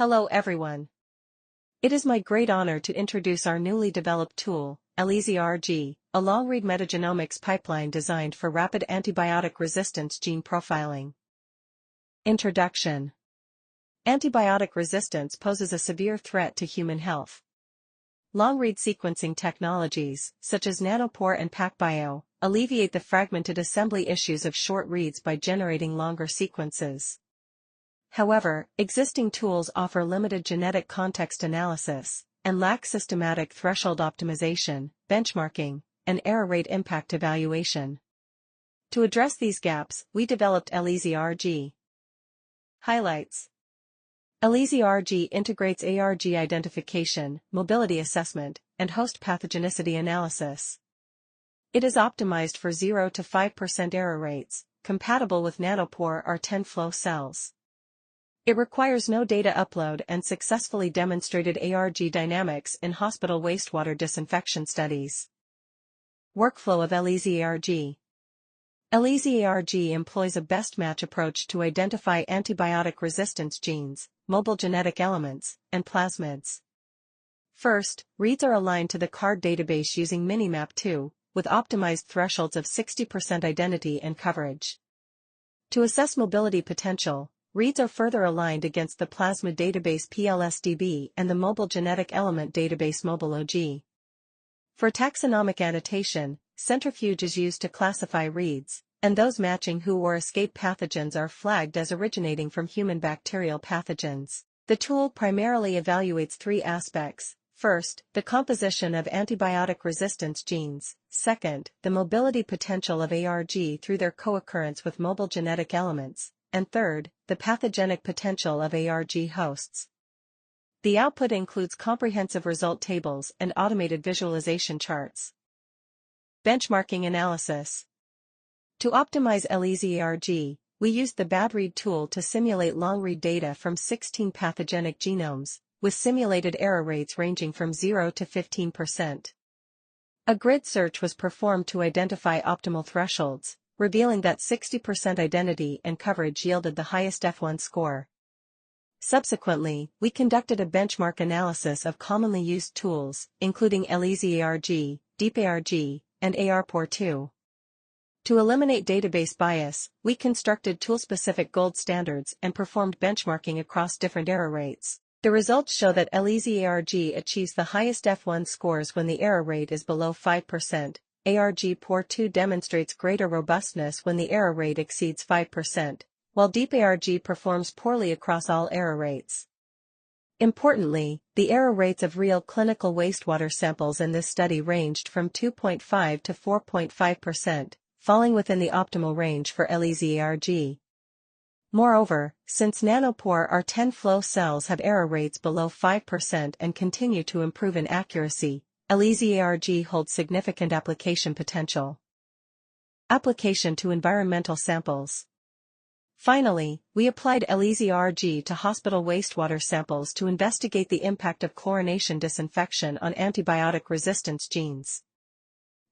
Hello everyone. It is my great honor to introduce our newly developed tool, L-EasyARG, a long-read metagenomics pipeline designed for rapid antibiotic-resistance-gene profiling. Introduction. Antibiotic resistance poses a severe threat to human health. Long-read sequencing technologies, such as nanopore and PacBio, alleviate the fragmented assembly issues of short reads by generating longer sequences. However, existing tools offer limited genetic context analysis, and lack systematic threshold optimization, benchmarking, and error rate impact evaluation. To address these gaps, we developed L-EasyARG. Highlights. L-EasyARG integrates ARG identification, mobility assessment, and host pathogenicity analysis. It is optimized for 0 to 5% error rates, compatible with nanopore or 10 flow cells. It requires no data upload and successfully demonstrated ARG dynamics in hospital wastewater disinfection studies. Workflow of L-EasyARG. L-EasyARG employs a best match approach to identify antibiotic resistance genes, mobile genetic elements, and plasmids. First, reads are aligned to the CARD database using Minimap2, with optimized thresholds of 60% identity and coverage. To assess mobility potential, reads are further aligned against the plasmid database PLSDB and the mobile genetic element database MobileOG. For taxonomic annotation, centrifuge is used to classify reads, and those matching WHO or ESKAPE pathogens are flagged as originating from human bacterial pathogens. The tool primarily evaluates three aspects. First, the composition of antibiotic resistance genes. Second, the mobility potential of ARG through their co-occurrence with mobile genetic elements. And third, the pathogenic potential of ARG hosts. The output includes comprehensive result tables and automated visualization charts. Benchmarking analysis. To optimize L-EasyARG, we used the BADREAD tool to simulate long-read data from 16 pathogenic genomes, with simulated error rates ranging from 0 to 15%. A grid search was performed to identify optimal thresholds, revealing that 60% identity and coverage yielded the highest F1 score. Subsequently, we conducted a benchmark analysis of commonly used tools, including L-EasyARG, DeepARG, and ARGpore2. To eliminate database bias, we constructed tool-specific gold standards and performed benchmarking across different error rates. The results show that L-EasyARG achieves the highest F1 scores when the error rate is below 5%. ARGpore2 demonstrates greater robustness when the error rate exceeds 5%, while DeepARG performs poorly across all error rates. Importantly, the error rates of real clinical wastewater samples in this study ranged from 2.5 to 4.5%, falling within the optimal range for L-EasyARG. Moreover, since nanopore or 10 flow cells have error rates below 5% and continue to improve in accuracy, L-EasyARG holds significant application potential. Application to environmental samples. Finally, we applied L-EasyARG to hospital wastewater samples to investigate the impact of chlorination disinfection on antibiotic resistance genes.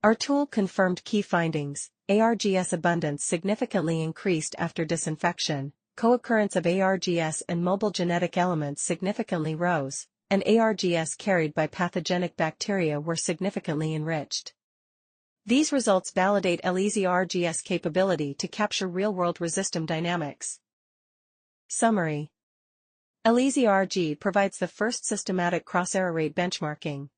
Our tool confirmed key findings. ARGs abundance significantly increased after disinfection, co-occurrence of ARGs and mobile genetic elements significantly rose, and ARGs carried by pathogenic bacteria were significantly enriched. These results validate L-EasyARG's capability to capture real-world resistom dynamics. Summary. L-EasyARG provides the first systematic cross-error rate benchmarking.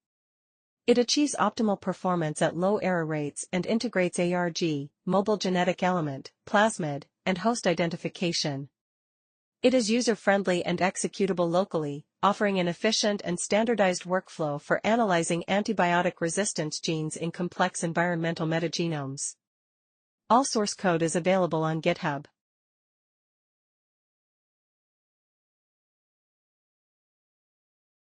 It achieves optimal performance at low error rates and integrates ARG, mobile genetic element, plasmid, and host identification. It is user-friendly and executable locally, offering an efficient and standardized workflow for analyzing antibiotic resistance genes in complex environmental metagenomes. All source code is available on GitHub.